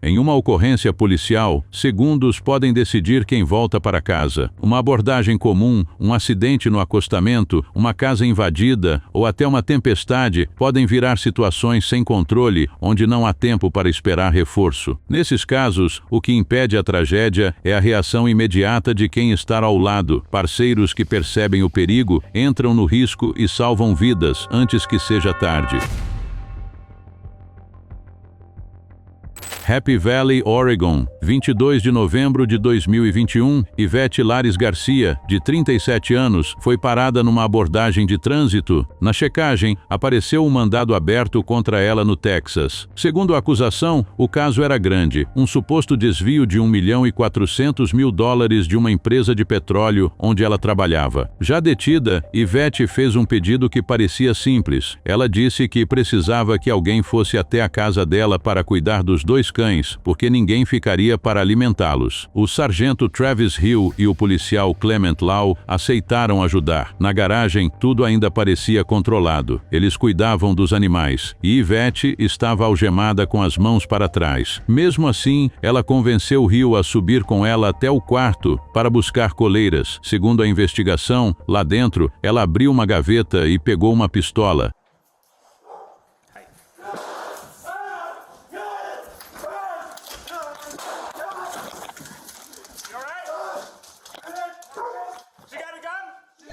Em uma ocorrência policial, segundos podem decidir quem volta para casa. Uma abordagem comum, um acidente no acostamento, uma casa invadida ou até uma tempestade podem virar situações sem controle, onde não há tempo para esperar reforço. Nesses casos, o que impede a tragédia é a reação imediata de quem está ao lado. Parceiros que percebem o perigo entram no risco e salvam vidas antes que seja tarde. Happy Valley, Oregon, 22 de novembro de 2021, Ivete Lares Garcia, de 37 anos, foi parada numa abordagem de trânsito. Na checagem, apareceu um mandado aberto contra ela no Texas. Segundo a acusação, o caso era grande, um suposto desvio de $1.400.000 de uma empresa de petróleo onde ela trabalhava. Já detida, Ivete fez um pedido que parecia simples. Ela disse que precisava que alguém fosse até a casa dela para cuidar dos dois cães, porque ninguém ficaria para alimentá-los. O sargento Travis Hill e o policial Clement Lau aceitaram ajudar. Na garagem, tudo ainda parecia controlado. Eles cuidavam dos animais, e Ivete estava algemada com as mãos para trás. Mesmo assim, ela convenceu Hill a subir com ela até o quarto para buscar coleiras. Segundo a investigação, lá dentro, ela abriu uma gaveta e pegou uma pistola.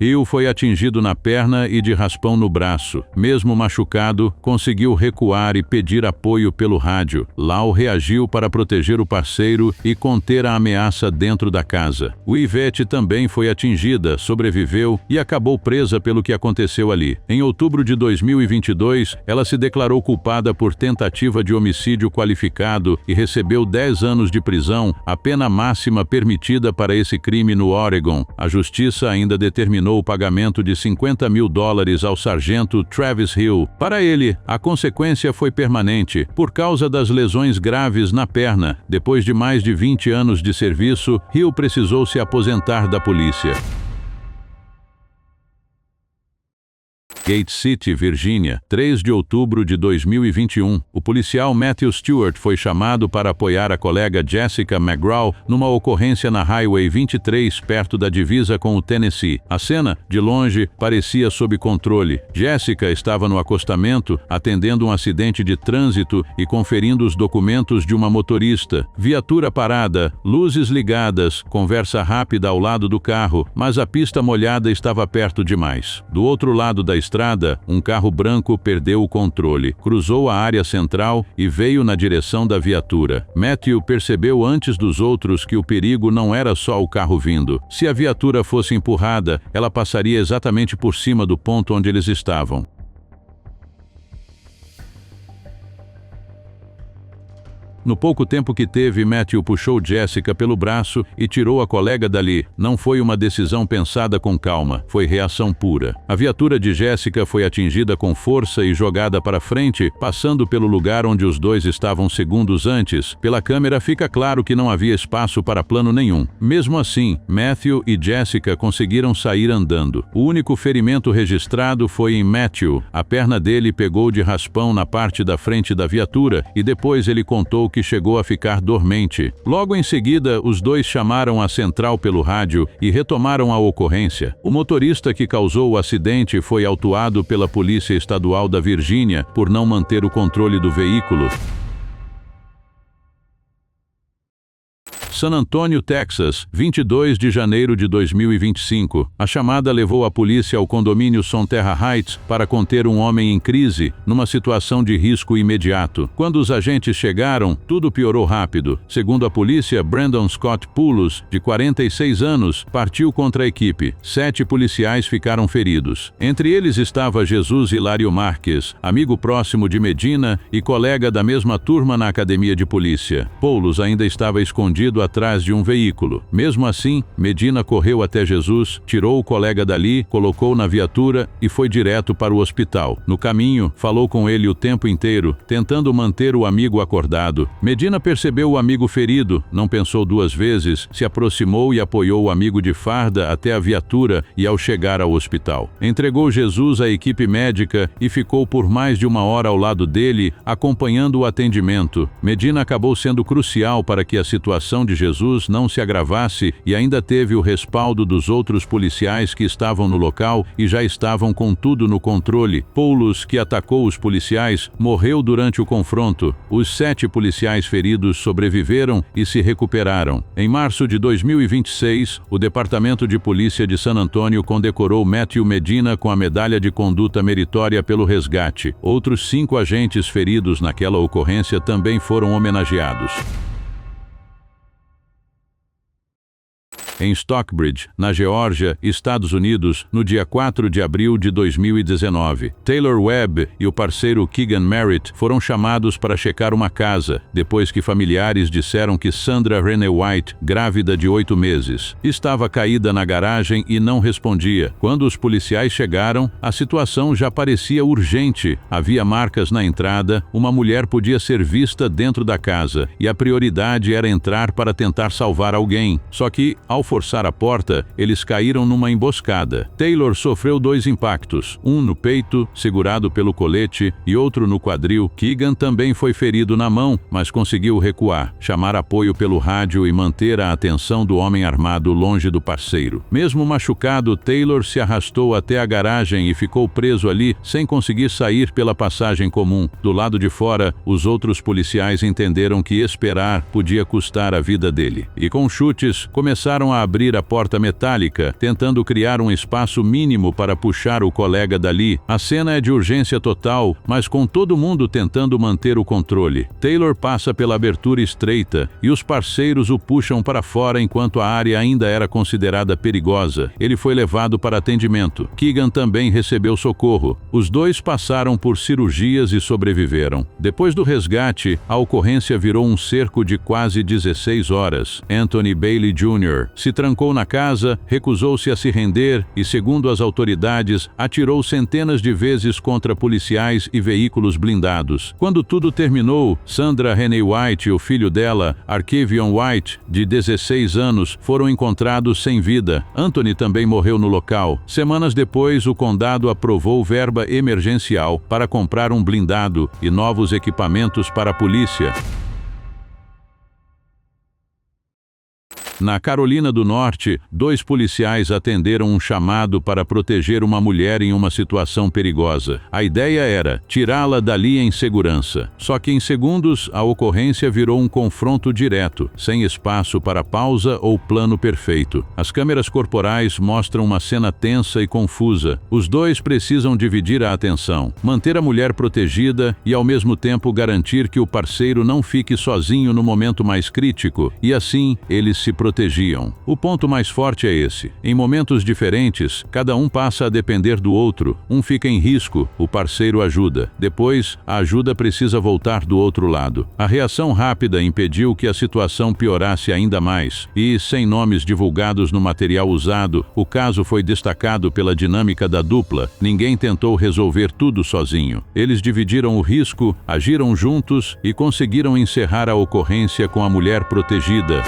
Hill foi atingido na perna e de raspão no braço. Mesmo machucado, conseguiu recuar e pedir apoio pelo rádio. Lau reagiu para proteger o parceiro e conter a ameaça dentro da casa. O Ivete também foi atingida, sobreviveu e acabou presa pelo que aconteceu ali. Em outubro de 2022, ela se declarou culpada por tentativa de homicídio qualificado e recebeu 10 anos de prisão, a pena máxima permitida para esse crime no Oregon. A justiça ainda determinou o pagamento de $50.000 ao sargento Travis Hill. Para ele, a consequência foi permanente, por causa das lesões graves na perna. Depois de mais de 20 anos de serviço, Hill precisou se aposentar da polícia. Gate City, Virgínia, 3 de outubro de 2021. O policial Matthew Stewart foi chamado para apoiar a colega Jessica McGraw numa ocorrência na Highway 23, perto da divisa com o Tennessee. A cena, de longe, parecia sob controle. Jessica estava no acostamento, atendendo um acidente de trânsito e conferindo os documentos de uma motorista. Viatura parada, luzes ligadas, conversa rápida ao lado do carro, mas a pista molhada estava perto demais. Do outro lado da estrada, um carro branco perdeu o controle, cruzou a área central e veio na direção da viatura. Matthew percebeu antes dos outros que o perigo não era só o carro vindo. Se a viatura fosse empurrada, ela passaria exatamente por cima do ponto onde eles estavam. No pouco tempo que teve, Matthew puxou Jessica pelo braço e tirou a colega dali. Não foi uma decisão pensada com calma, foi reação pura. A viatura de Jessica foi atingida com força e jogada para frente, passando pelo lugar onde os dois estavam segundos antes. Pela câmera fica claro que não havia espaço para plano nenhum. Mesmo assim, Matthew e Jessica conseguiram sair andando. O único ferimento registrado foi em Matthew. A perna dele pegou de raspão na parte da frente da viatura e depois ele contou que chegou a ficar dormente. Logo em seguida, os dois chamaram a central pelo rádio e retomaram a ocorrência. O motorista que causou o acidente foi autuado pela Polícia Estadual da Virgínia por não manter o controle do veículo. San Antonio, Texas, 22 de janeiro de 2025. A chamada levou a polícia ao condomínio Sonterra Heights para conter um homem em crise, numa situação de risco imediato. Quando os agentes chegaram, tudo piorou rápido. Segundo a polícia, Brandon Scott Poulos, de 46 anos, partiu contra a equipe. 7 policiais ficaram feridos. Entre eles estava Jesus Hilário Marques, amigo próximo de Medina e colega da mesma turma na academia de polícia. Poulos ainda estava escondido atrás de um veículo. Mesmo assim, Medina correu até Jesus, tirou o colega dali, colocou na viatura e foi direto para o hospital. No caminho, falou com ele o tempo inteiro, tentando manter o amigo acordado. Medina percebeu o amigo ferido, não pensou duas vezes, se aproximou e apoiou o amigo de farda até a viatura e ao chegar ao hospital. Entregou Jesus à equipe médica e ficou por mais de uma hora ao lado dele, acompanhando o atendimento. Medina acabou sendo crucial para que a situação de Jesus não se agravasse e ainda teve o respaldo dos outros policiais que estavam no local e já estavam com tudo no controle. Poulos, que atacou os policiais, morreu durante o confronto. Os 7 policiais feridos sobreviveram e se recuperaram. Em março de 2026, o Departamento de Polícia de San Antônio condecorou Matthew Medina com a Medalha de Conduta Meritória pelo resgate. Outros 5 agentes feridos naquela ocorrência também foram homenageados. Em Stockbridge, na Geórgia, Estados Unidos, no dia 4 de abril de 2019. Taylor Webb e o parceiro Keegan Merritt foram chamados para checar uma casa, depois que familiares disseram que Sandra Renee White, grávida de 8 meses, estava caída na garagem e não respondia. Quando os policiais chegaram, a situação já parecia urgente. Havia marcas na entrada, uma mulher podia ser vista dentro da casa, e a prioridade era entrar para tentar salvar alguém. Só que, ao forçar a porta, eles caíram numa emboscada. Taylor sofreu 2 impactos, um no peito, segurado pelo colete, e outro no quadril. Keegan também foi ferido na mão, mas conseguiu recuar, chamar apoio pelo rádio e manter a atenção do homem armado longe do parceiro. Mesmo machucado, Taylor se arrastou até a garagem e ficou preso ali, sem conseguir sair pela passagem comum. Do lado de fora, os outros policiais entenderam que esperar podia custar a vida dele. E com chutes, começaram a abrir a porta metálica, tentando criar um espaço mínimo para puxar o colega dali. A cena é de urgência total, mas com todo mundo tentando manter o controle. Taylor passa pela abertura estreita e os parceiros o puxam para fora enquanto a área ainda era considerada perigosa. Ele foi levado para atendimento. Keegan também recebeu socorro. Os 2 passaram por cirurgias e sobreviveram. Depois do resgate, a ocorrência virou um cerco de quase 16 horas. Anthony Bailey Jr. se trancou na casa, recusou-se a se render e, segundo as autoridades, atirou centenas de vezes contra policiais e veículos blindados. Quando tudo terminou, Sandra Renee White e o filho dela, Arkevion White, de 16 anos, foram encontrados sem vida. Anthony também morreu no local. Semanas depois, o condado aprovou verba emergencial para comprar um blindado e novos equipamentos para a polícia. Na Carolina do Norte, 2 policiais atenderam um chamado para proteger uma mulher em uma situação perigosa. A ideia era tirá-la dali em segurança. Só que em segundos, a ocorrência virou um confronto direto, sem espaço para pausa ou plano perfeito. As câmeras corporais mostram uma cena tensa e confusa. Os 2 precisam dividir a atenção, manter a mulher protegida e, ao mesmo tempo, garantir que o parceiro não fique sozinho no momento mais crítico. E assim, eles se protegiam. O ponto mais forte é esse. Em momentos diferentes, cada um passa a depender do outro. Um fica em risco, o parceiro ajuda. Depois, a ajuda precisa voltar do outro lado. A reação rápida impediu que a situação piorasse ainda mais. E, sem nomes divulgados no material usado, o caso foi destacado pela dinâmica da dupla. Ninguém tentou resolver tudo sozinho. Eles dividiram o risco, agiram juntos e conseguiram encerrar a ocorrência com a mulher protegida.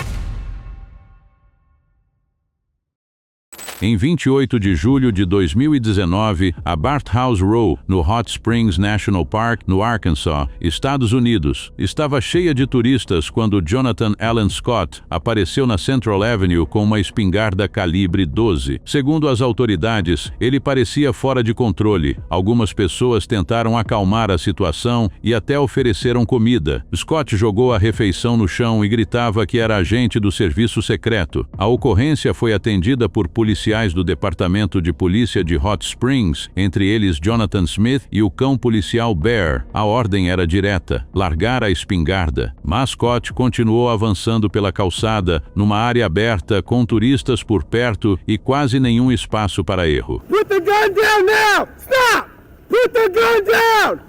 Em 28 de julho de 2019, a Barthouse Row, no Hot Springs National Park, no Arkansas, Estados Unidos, estava cheia de turistas quando Jonathan Allen Scott apareceu na Central Avenue com uma espingarda calibre 12. Segundo as autoridades, ele parecia fora de controle. Algumas pessoas tentaram acalmar a situação e até ofereceram comida. Scott jogou a refeição no chão e gritava que era agente do serviço secreto. A ocorrência foi atendida por policiais do Departamento de Polícia de Hot Springs, entre eles Jonathan Smith e o cão policial Bear. A ordem era direta: largar a espingarda. Mas Scott continuou avançando pela calçada, numa área aberta com turistas por perto e quase nenhum espaço para erro. Put the gun down now! Stop! Put the gun down!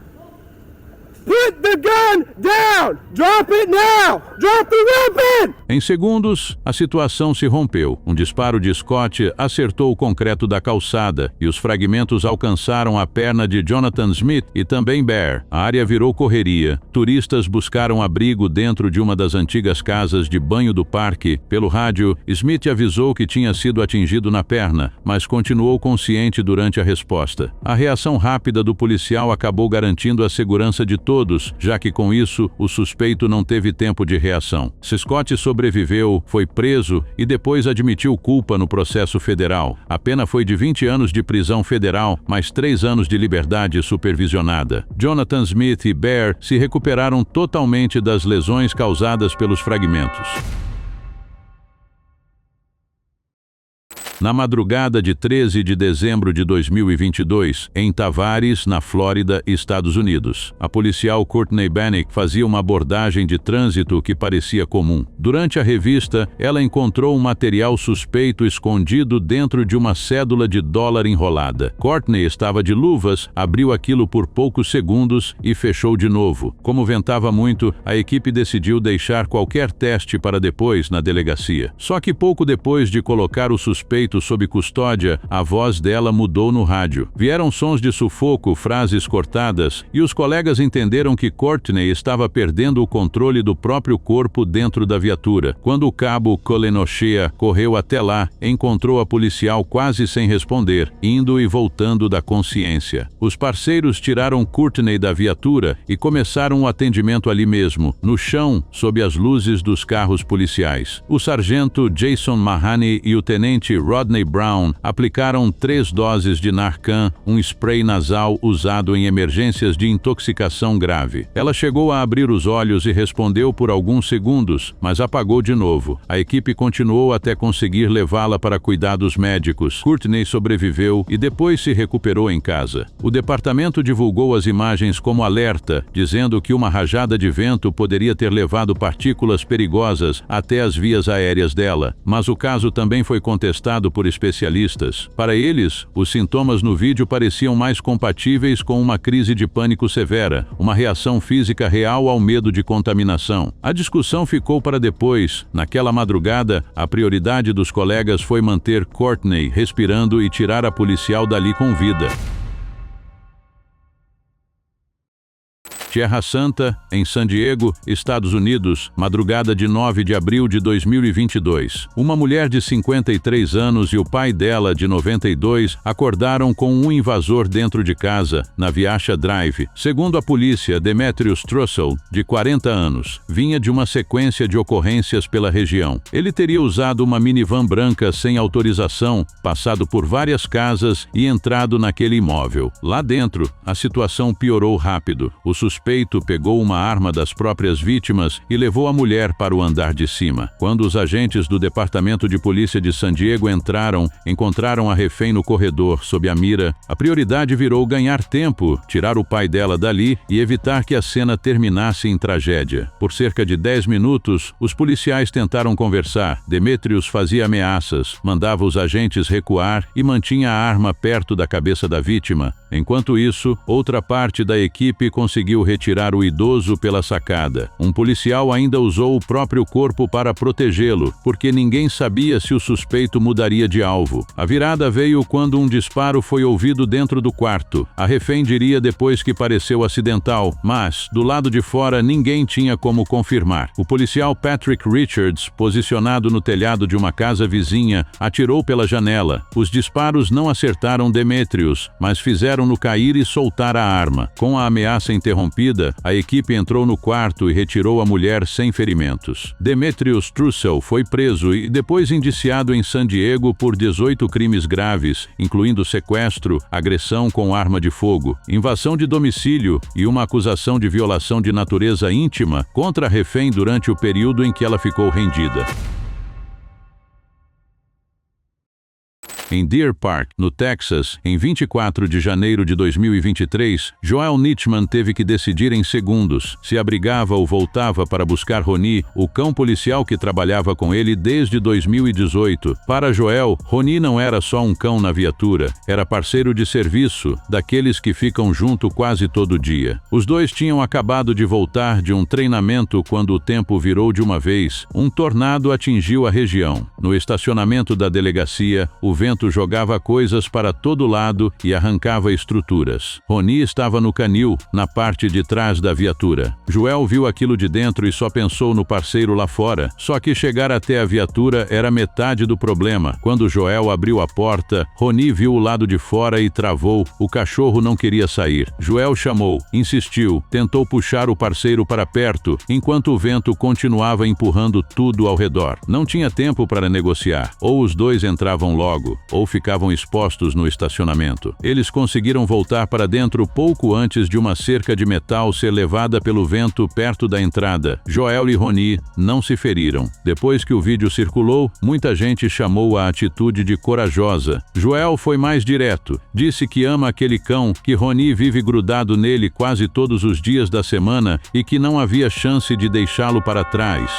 Put the gun down! Drop it now! Drop the weapon! Em segundos, a situação se rompeu. Um disparo de Scott acertou o concreto da calçada e os fragmentos alcançaram a perna de Jonathan Smith e também Bear. A área virou correria. Turistas buscaram abrigo dentro de uma das antigas casas de banho do parque. Pelo rádio, Smith avisou que tinha sido atingido na perna, mas continuou consciente durante a resposta. A reação rápida do policial acabou garantindo a segurança de todos, já que com isso o suspeito não teve tempo de reação. Scott sobreviveu, foi preso e depois admitiu culpa no processo federal. A pena foi de 20 anos de prisão federal, mais 3 anos de liberdade supervisionada. Jonathan Smith e Bear se recuperaram totalmente das lesões causadas pelos fragmentos. Na madrugada de 13 de dezembro de 2022, em Tavares, na Flórida, Estados Unidos, a policial Courtney Bannick fazia uma abordagem de trânsito que parecia comum. Durante a revista, ela encontrou um material suspeito escondido dentro de uma cédula de dólar enrolada. Courtney estava de luvas, abriu aquilo por poucos segundos e fechou de novo. Como ventava muito, a equipe decidiu deixar qualquer teste para depois na delegacia. Só que pouco depois de colocar o suspeito sob custódia, a voz dela mudou no rádio. Vieram sons de sufoco, frases cortadas, e os colegas entenderam que Courtney estava perdendo o controle do próprio corpo dentro da viatura. Quando o cabo Colin O'Shea correu até lá, encontrou a policial quase sem responder, indo e voltando da consciência. Os parceiros tiraram Courtney da viatura e começaram o atendimento ali mesmo, no chão, sob as luzes dos carros policiais. O sargento Jason Mahoney e o tenente Rodney Brown aplicaram 3 doses de Narcan, um spray nasal usado em emergências de intoxicação grave. Ela chegou a abrir os olhos e respondeu por alguns segundos, mas apagou de novo. A equipe continuou até conseguir levá-la para cuidados médicos. Courtney sobreviveu e depois se recuperou em casa. O departamento divulgou as imagens como alerta, dizendo que uma rajada de vento poderia ter levado partículas perigosas até as vias aéreas dela, mas o caso também foi contestado por especialistas. Para eles, os sintomas no vídeo pareciam mais compatíveis com uma crise de pânico severa, uma reação física real ao medo de contaminação. A discussão ficou para depois. Naquela madrugada, a prioridade dos colegas foi manter Courtney respirando e tirar a policial dali com vida. Tierra Santa, em San Diego, Estados Unidos, madrugada de 9 de abril de 2022. Uma mulher de 53 anos e o pai dela, de 92, acordaram com um invasor dentro de casa, na Viacha Drive. Segundo a polícia, Demetrius Trussell, de 40 anos, vinha de uma sequência de ocorrências pela região. Ele teria usado uma minivan branca sem autorização, passado por várias casas e entrado naquele imóvel. Lá dentro, a situação piorou rápido. O suspeito pegou uma arma das próprias vítimas e levou a mulher para o andar de cima. Quando os agentes do Departamento de Polícia de San Diego encontraram a refém no corredor, sob a mira. A prioridade virou ganhar tempo, tirar o pai dela dali e evitar que a cena terminasse em tragédia. Por cerca de 10 minutos, os policiais tentaram conversar. Demetrius fazia ameaças, mandava os agentes recuar e mantinha a arma perto da cabeça da vítima. Enquanto isso, outra parte da equipe conseguiu retirar o idoso pela sacada. Um policial ainda usou o próprio corpo para protegê-lo, porque ninguém sabia se o suspeito mudaria de alvo. A virada veio quando um disparo foi ouvido dentro do quarto. A refém diria depois que pareceu acidental, mas, do lado de fora, ninguém tinha como confirmar. O policial Patrick Richards, posicionado no telhado de uma casa vizinha, atirou pela janela. Os disparos não acertaram Demetrius, mas fizeram-no cair e soltar a arma. Com a ameaça interrompida, a equipe entrou no quarto e retirou a mulher sem ferimentos. Demetrius Trussell foi preso e depois indiciado em San Diego por 18 crimes graves, incluindo sequestro, agressão com arma de fogo, invasão de domicílio e uma acusação de violação de natureza íntima contra a refém durante o período em que ela ficou rendida. Em Deer Park, no Texas, em 24 de janeiro de 2023, Joel Nitchman teve que decidir em segundos se abrigava ou voltava para buscar Roni, o cão policial que trabalhava com ele desde 2018. Para Joel, Roni não era só um cão na viatura, era parceiro de serviço, daqueles que ficam junto quase todo dia. Os dois tinham acabado de voltar de um treinamento quando o tempo virou de uma vez. Um tornado atingiu a região. No estacionamento da delegacia, o vento jogava coisas para todo lado e arrancava estruturas. Roni estava no canil, na parte de trás da viatura. Joel viu aquilo de dentro e só pensou no parceiro lá fora. Só que chegar até a viatura era metade do problema. Quando Joel abriu a porta, Roni viu o lado de fora e travou. O cachorro não queria sair. Joel chamou, insistiu, tentou puxar o parceiro para perto, enquanto o vento continuava empurrando tudo ao redor. Não tinha tempo para negociar. Ou os dois entravam logo, ou ficavam expostos no estacionamento. Eles conseguiram voltar para dentro pouco antes de uma cerca de metal ser levada pelo vento perto da entrada. Joel e Roni não se feriram. Depois que o vídeo circulou, muita gente chamou a atitude de corajosa. Joel foi mais direto. Disse que ama aquele cão, que Roni vive grudado nele quase todos os dias da semana e que não havia chance de deixá-lo para trás.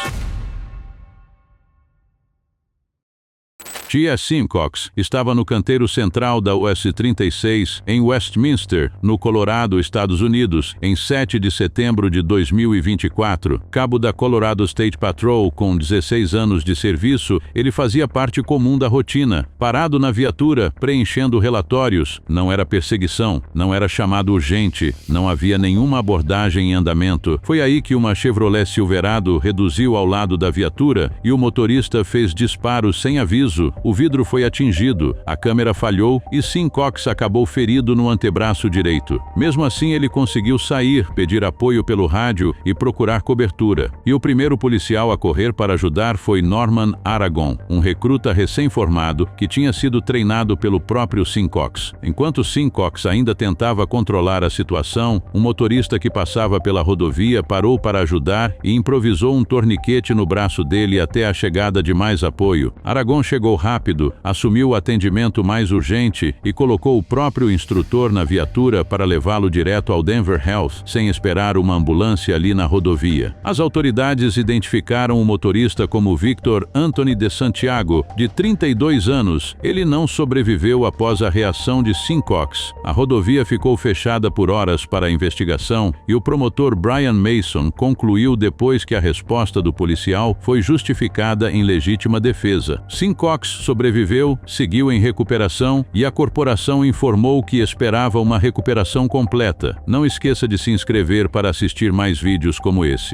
Tia Simcox estava no canteiro central da US 36, em Westminster, no Colorado, Estados Unidos, em 7 de setembro de 2024. Cabo da Colorado State Patrol, com 16 anos de serviço, ele fazia parte comum da rotina, parado na viatura, preenchendo relatórios. Não era perseguição, não era chamado urgente, não havia nenhuma abordagem em andamento. Foi aí que uma Chevrolet Silverado reduziu ao lado da viatura e o motorista fez disparos sem aviso. O vidro foi atingido, a câmera falhou e Simcox acabou ferido no antebraço direito. Mesmo assim, ele conseguiu sair, pedir apoio pelo rádio e procurar cobertura. E o primeiro policial a correr para ajudar foi Norman Aragon, um recruta recém-formado que tinha sido treinado pelo próprio Simcox. Enquanto Simcox ainda tentava controlar a situação, um motorista que passava pela rodovia parou para ajudar e improvisou um torniquete no braço dele até a chegada de mais apoio. Aragon chegou rápido, assumiu o atendimento mais urgente e colocou o próprio instrutor na viatura para levá-lo direto ao Denver Health, sem esperar uma ambulância ali na rodovia. As autoridades identificaram o motorista como Victor Anthony de Santiago, de 32 anos. Ele não sobreviveu após a reação de Simcox. A rodovia ficou fechada por horas para a investigação e o promotor Brian Mason concluiu depois que a resposta do policial foi justificada em legítima defesa. Simcox sobreviveu, seguiu em recuperação e a corporação informou que esperava uma recuperação completa. Não esqueça de se inscrever para assistir mais vídeos como esse.